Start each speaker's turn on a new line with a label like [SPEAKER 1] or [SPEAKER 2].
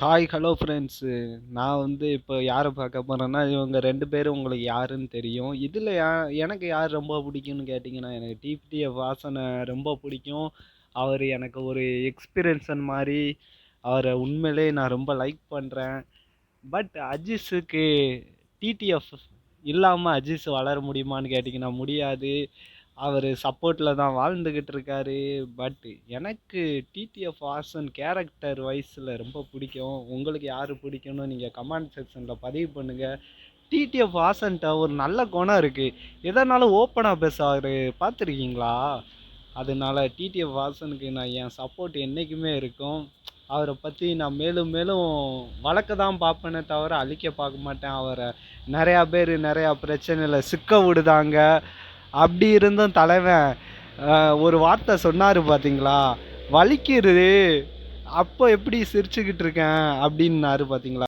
[SPEAKER 1] Hi hello friends. நான் இப்போ யாரை பார்க்க போகிறேன்னா, இவங்க 2 பேரும் உங்களுக்கு யாருன்னு தெரியும். இதில் எனக்கு யார் ரொம்ப பிடிக்கும்னு கேட்டிங்கன்னா, எனக்கு டிடிஎஃப் வாசனை ரொம்ப பிடிக்கும். அவர் எனக்கு ஒரு எக்ஸ்பீரியன்ஸன் மாதிரி. அவரை உண்மையிலே நான் ரொம்ப லைக் பண்ணுறேன். பட் அஜீஸுக்கு டிடிஎஃப் இல்லாமல் அஜீஸ் வளர முடியுமான்னு கேட்டிங்கன்னா முடியாது. அவர் சப்போர்ட்டில் தான் வாழ்ந்துக்கிட்டு இருக்காரு. பட் எனக்கு டிடிஎஃப் வாசன் கேரக்டர் வைஸில் ரொம்ப பிடிக்கும். உங்களுக்கு யார் பிடிக்கும்னு நீங்கள் கமெண்ட் செக்ஷனில் பதிவு பண்ணுங்கள். டிடிஎஃப் வாசன்ட்ட ஒரு நல்ல குணம் இருக்குது. எதனாலும் ஓப்பனாக பேசுவார், பார்த்துருக்கீங்களா? அதனால டிடிஎஃப் வாசனுக்கு நான் என் சப்போர்ட் என்றைக்குமே இருக்கும். அவரை பற்றி நான் மேலும் மேலும் வளர்க்க தான் பார்ப்பேனே தவிர அழிக்க பார்க்க மாட்டேன். அவரை நிறையா பேர் நிறையா பிரச்சனையில் சிக்க விடுதாங்க. அப்படி இருந்தும் தலைவன் ஒரு வார்த்தை சொன்னார் பார்த்தீங்களா, வலிக்குது அப்போ எப்படி சிரிச்சுக்கிட்டு இருக்கேன் அப்படின்னாரு பார்த்தீங்களா.